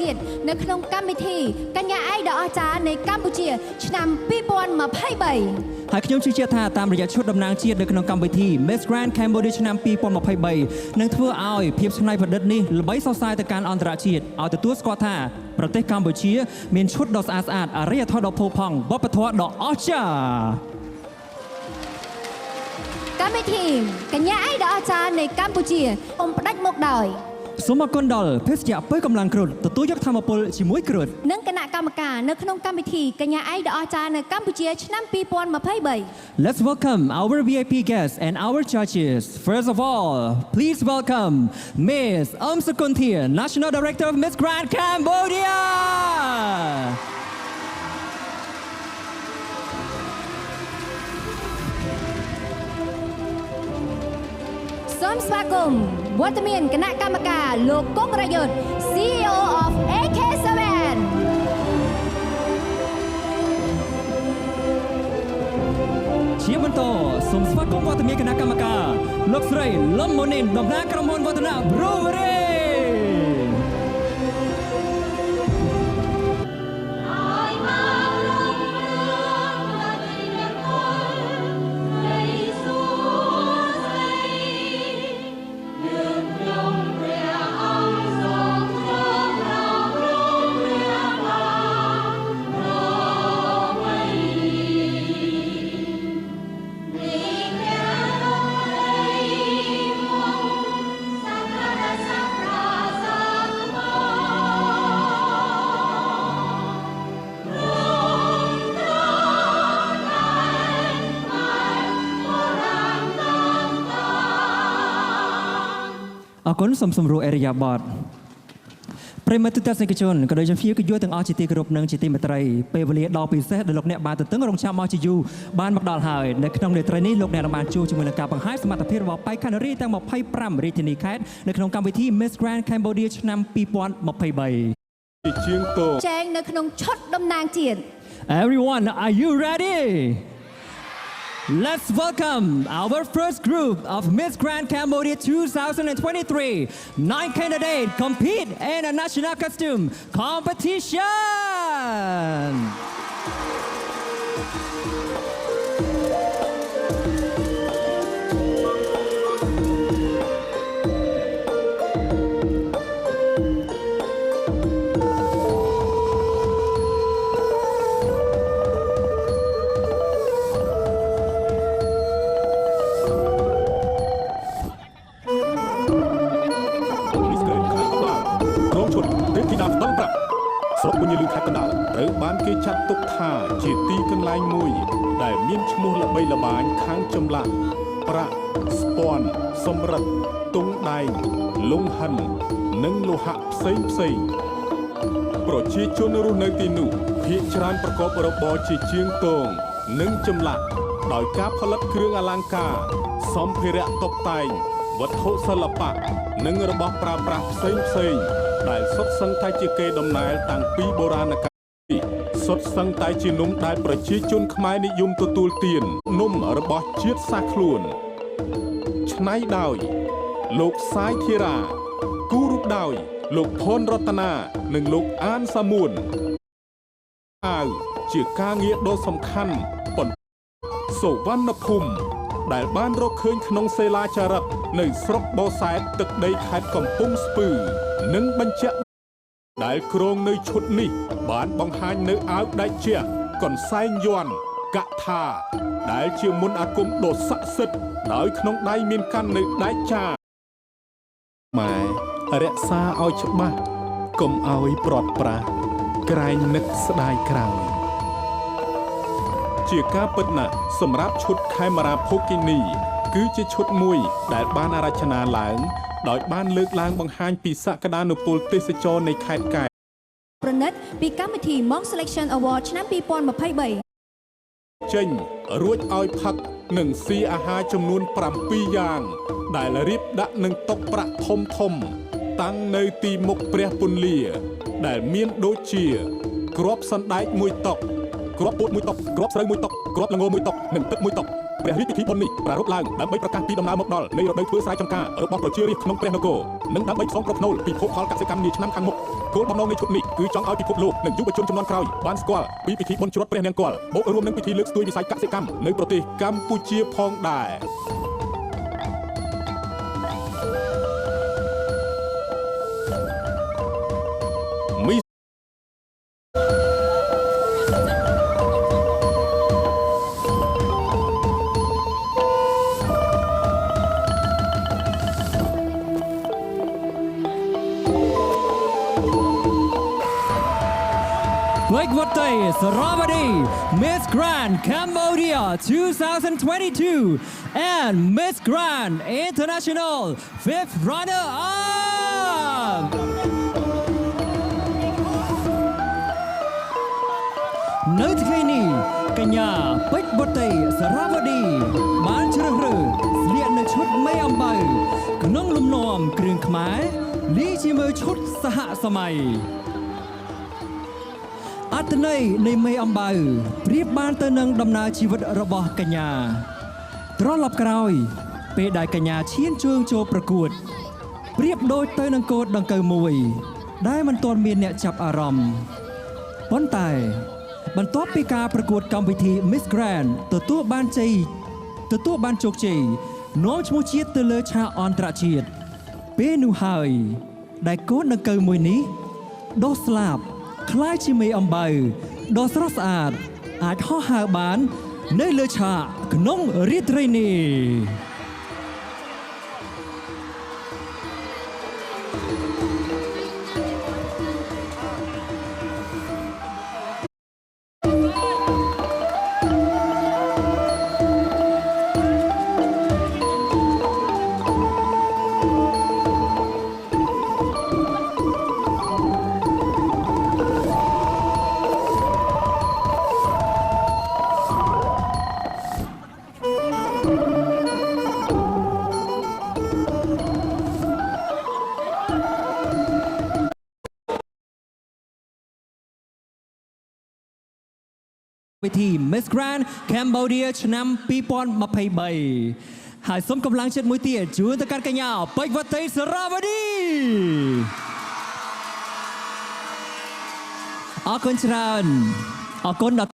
ជាតិនៅក្នុងកម្មវិធីកញ្ញាឯកដ៏អស្ចារ្យនៃកម្ពុជាឆ្នាំ2023ហើយខ្ញុំជឿជាក់ថាតាមរយៈឈុតតំណាងជាតិនៅក្នុងកម្មវិធី Miss Grand Cambodia ឆ្នាំ2023នឹងធ្វើឲ្យភាពច្នៃប្រឌិតនេះល្បីសរសើរទៅកាន់អន្តរជាតិឲ្យទទួលស្គាល់ថាប្រទេសកម្ពុជាមានឈុតដ៏ស្អាតស្អាតអរិយធម៌ដ៏ផូរផង់វប្បធម៌ដ៏អស្ចារ្យកម្មវិធីកញ្ញាឯកដ៏អស្ចារ្យនៃកម្ពុជាផ្ដាច់មុខដោយសូមអរគុណដល់ភេសជ្ជៈពេលកម្លាំងគ្រុឌទទួលយកធម៌ពលជាមួយគ្រុឌនិងគណៈកម្មការនៅក្នុងកម្មវិធីកញ្ញាឯកដ៏អស្ចារ្យនៅកម្ពុជាឆ្នាំ2023 Let's welcome our VIP guests and our judges. First of all, please welcome Ms. Sukunthia, National Director of Miss Grand Cambodia. សូមស្វាគមន៍វត្តមានគណៈកម្មការលោកកុងរយុទ្ធ CEO of AK7 ជាបន្តសូមស្វាគមន៍វត្តមានគណៈកម្មការលោកស្រីលំម៉ូនីនតំណាងក្រុមហ៊ុនវឌ្ឍនៈ Breweryអរគុណសូមសម្រួលអរិយាប័ត្រប្រិមត្តទស្សនិកជនក៏ដូចជាភ្ញៀវកិត្តិយសទាំងអស់ជាទីគោរពនិងជាទីមេត្រីពេលវេលាដ៏ពិសេសដែលលោកអ្នកបានទន្ទឹងរង់ចាំមកជាយូរបានមកដល់ហើយនៅក្នុងនេត្រីនេះលោកអ្នកបានជួបជាមួយនឹងការបង្ហាញសមត្ថភាពរបស់បេក្ខនារីទាំង25រាជធានីខេត្តនៅក្នុងកម្មវិធី Miss Grand Cambodia ឆ្នាំ2023ជាងតោចែងនៅក្នុងឈុតតំណាងជាតិ Everyone, are you ready? Let's welcome our first group of Miss Grand Cambodia 2023. 9 candidates compete in a national costume competition. ស្រុកពញាលឺខេត្តកណ្ដាលត្រូវបានគេចាត់ទុកថាជាទីកន្លែងមួយដែលមានឈ្មោះល្បីល្បាញខាងចម្លាក់ប្រាក់ស្ពាន់សំរឹទ្ធទង់ដែងលង្ហិននិងលោហៈផ្សេងប្រជាជនរស់នៅទីនោះភាគច្រើនប្រកបរបរជាជាងទងនិងចម្លាក់ដោយការផលិតគ្រឿងអលង្ការសម្ភារៈតុបតែងវត្ថុសិល្បៈនិងរបស់ប្រើប្រាស់ផ្សេងដែលសុទ្ធសឹងតែជាកេរដំណែលតាំងពីបុរាណកាលសុទ្ធសឹងតែជានំដែលប្រជាជនខ្មែរនិយមទទួលទាននំរបស់ជាតិសាសន៍ខ្លួនឆ្នៃដោយលោកសាយធីរ៉ាគូរូបដោយលោកផុនរតនានិងលោកអានសាមួនអាវជាការងារដ៏សំខាន់ប៉ុន្តែសុវណ្ណភូមិដែលបានរកឃើញក្នុងសេលាចារឹកនៅស្រុកបោសែតទឹកដីខេត្តកំពង់ស្ពឺនិងបញ្ជាក់ដែលគ្រងនៅឈុតនេះបានបង្ហាញនៅអាវដាច់ជះកន្សែងយ័ន្តកថាដែលជាមន្តអាគមដ៏ស័ក្តិសិទ្ធិដោយក្នុងដៃមានកាន់នៅដែកចាម៉ែរក្សាឲ្យច្បាស់កុំឲ្យព្រាត់ប្រាសក្រែងនឹកស្ដាយក្រោយជាការពិតណាស់សម្រាប់ឈុតខេមរាភូគិនីគឺជាឈុតមួយដែលបានរចនាឡើងដោយបានលើកឡើងបង្ហាញពីសក្តានុពលទេសចរនៃខេត្តកែបប្រណិតពីកម្មវិធី Monk Selection Award ឆ្នាំ2023ចេញរួចឲ្យផឹកនិងស៊ីអាហារចំនួន7យ៉ាងដែលរៀបដាក់នឹងតុប្រាក់ធំតាំងនៅទីមុខព្រះពន្លាដែលមានដូចជាគ្រាប់សណ្ដែកមួយតុគ្រាប់ពោតមួយតុគ្រាប់ស្រូវមួយតុគ្រាប់ល្ងមួយតុនិងទឹកមួយតុព្រះរាជពិធីបុណ្យនេះប្រារព្ធឡើងដើម្បីប្រកាសពីដំណើរមកដល់នៃរដូវធ្វើស្រែចម្ការរបស់ប្រជារាស្ត្រក្នុងព្រះនគរនិងដើម្បីផ្សងប្រផ្នូលពិភពផលកសិកម្មនាឆ្នាំខាងមុខ គោលបំណងនៃឈុតនេះគឺចង់ឲ្យពិភពលោកនិងយុវជនជំនាន់ក្រោយបានស្គាល់ពីពិធីបុណ្យច្រត់ព្រះនង្គ័លបូករួមនឹងពិធីលើកស្ទួយវិស័យកសិកម្មនៅប្រទេសកម្ពុជាផងដែរWegwate Saravadi, Miss Grand Cambodia 2022 and Miss Grand International 5th runner-up នៅថ្ងៃនេះកញ្ញាពេជ្រវតីសារ៉ាវឌីបានជ្រើសរើសស្លៀកនៅឈុតមេអំបៅក្នុងលំនាំគ្រឿងខ្មែរលាយជាមួយឈុតសហសម័យអត្ថន័យនៃមេអំបៅប្រៀបបានទៅនឹងដំណើរជីវិតរបស់កញ្ញាត្រឡប់ក្រោយពេលដែលកញ្ញាឈានជើងចូលប្រកួតប្រៀបដូចទៅនឹងកូនដង្កូវមួយដែលមិនទាន់មានអ្នកចាប់អារម្មណ៍ប៉ុន្តែបន្ទាប់ពីការប្រកួតកម្មវិធី Miss Grand ទទួលបានជោគជ័យនាំឈ្មោះជាតិទៅលើឆាកអន្តរជាតិពេលនោះហើយដែលកូនដង្កូវមួយនេះដុះស្លាប់คล้ายជាមេអំបៅដ៏ស្រស់ស្អាតអាចហោះហើរបាននៅលើឆាកក្នុងរាត្រីនេះ វិធី Miss Grand Cambodia ឆ្នាំ2023ហើយសូមកម្លាំងចិត្តមួយទៀតជូនទៅកាន់កញ្ញាពេជ្រវតីសារ៉ាវឌីអរគុណច្រើនអរគុណដល់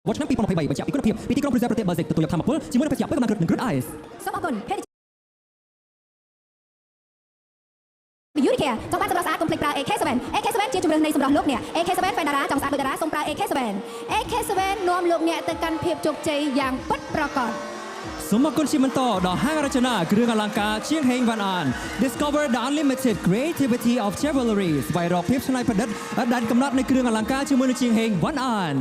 វត្តឆ្នាំ2023បញ្ជាក់ពីគុណភាពពីទីក្រុងព្រីសែលប្រទេសបាសិកទទួលយកធម្មពលជាមួយនឹងបច្ចៈពេលកម្លាំងគ្រឿង IS សូមអរគុណUnicare ចង់បានសម្រស់ស្អាតកុំភ្លេចប្រើ AK7 AK7 ជាជម្រើសនៃសម្រស់លោកអ្នក AK7 fan តារាចង់ស្អាតដូចតារាសូមប្រើ AK7 AK7 នាំលោកអ្នកទៅកាន់ភាពជោគជ័យយ៉ាងពិតប្រាកដសូមអរគុណជាបន្តដល់ហាងរចនាគ្រឿងអលង្ការជាងហេងវ៉ាន់អាន Discover the unlimited creativity of jewelry ស្វែងរកភាពច្នៃប្រឌិតដែលកំណត់នៃគ្រឿងអលង្ការជាមួយនឹងជាងហេងវ៉ាន់អាន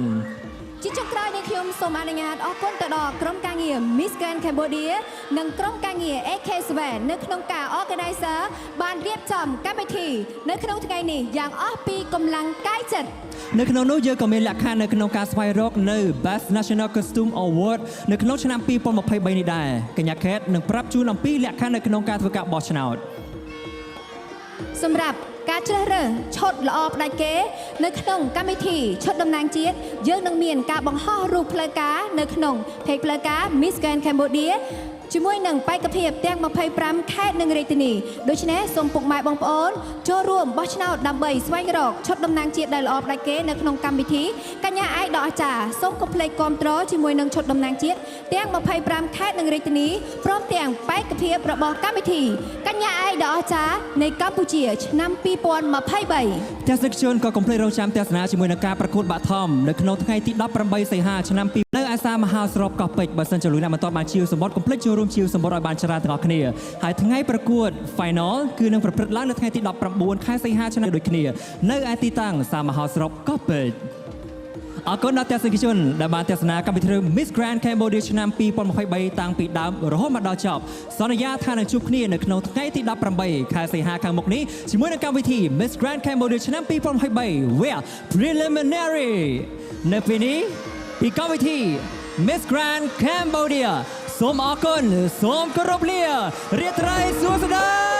ជាចុងក្រោយនេះខ្ញុំសូមអនុញ្ញាតអរគុណទៅដល់ក្រុមការងារ Miss Grand Cambodia និងក្រុមការងារ AK7 នៅក្នុងការ Organizer បានរៀបចំកម្មវិធីនៅក្នុងថ្ងៃនេះយ៉ាងអស់ពីកម្លាំងកាយចិត្តនៅក្នុងនោះយើងក៏មានលក្ខខណ្ឌនៅក្នុងការស្វែងរកនៅ Best National Costume Award នៅក្នុងឆ្នាំ2023នេះដែរកញ្ញាខេតនឹងប្រាប់ជូនអំពីលក្ខខណ្ឌនៅក្នុងការធ្វើការបោះឆ្នោតសម្រាប់ការជ្រើសរើសឈុតល្អផ្ដាច់គេនៅក្នុងកម្មវិធីឈុតតំណាងជាតិយើងនឹងមានការបង្ហោះរូបផ្លូវការនៅក្នុង Page ផ្លូវការ Miss Grand Cambodia ជាមួយនឹងបេក្ខភាពទាំង25ខេត្តនិងរាជធានីដូច្នេះសូមពុកម៉ែបងប្អូនចូលរួមបោះឆ្នោតដើម្បីស្វែងរកឈុតតំណាងជាតិដែលល្អផ្ដាច់គេនៅក្នុងកម្មវិធីកញ្ញាអាយដ៏អស្ចារ្យសូមកុំភ្លេចគាំទ្រជាមួយនឹងឈុតតំណាងជាតិទាំង25ខេត្តនិងរាជធានីព្រមទាំងបេក្ខភាពរបស់កម្មវិធីកញ្ញាអាយដ៏អស្ចារ្យនៃកម្ពុជាឆ្នាំ2023ទស្សនិកជនក៏កុំភ្លេចរងចាំទស្សនាជាមួយនឹងការប្រកួតបាក់ថមនៅក្នុងថ្ងៃទី18សីហាឆ្នាំ2នៅអាសាមហាសរុបកោះពេជ្របើសិនជាលោកអ្នកមិនទាន់បានជាវសម្បត្តិកុំភ្លេចចូលរួមជាវសម្បត្តិឲ្យបានច្រើនទាំងអស់គ្នាហើយថ្ងៃប្រកួត Final គឺនឹងប្រព្រឹត្តឡើងនៅថ្ងៃទី19ខែសីហាឆ្នាំដូចគ្នានៅឯទីតាំងសាមហាសរុបកោះពេជ្រអរគុណដល់ទស្សនិកជនដែលបានទស្សនាកម្មវិធី Miss Grand Cambodia ឆ្នាំ2023តាំងពីដើមរហូតមកដល់ចប់សន្យាថានឹងជួបគ្នានៅក្នុងថ្ងៃទី18ខែសីហាខាងមុខនេះជាមួយនឹងកម្មវិធី Miss Grand Cambodia ឆ្នាំ2023 Where Preliminary នៅពេលនេះពីកម្មវិធី Miss Grand Cambodia សូមអរគុណសូមគោរពលារាត្រីសួស្តី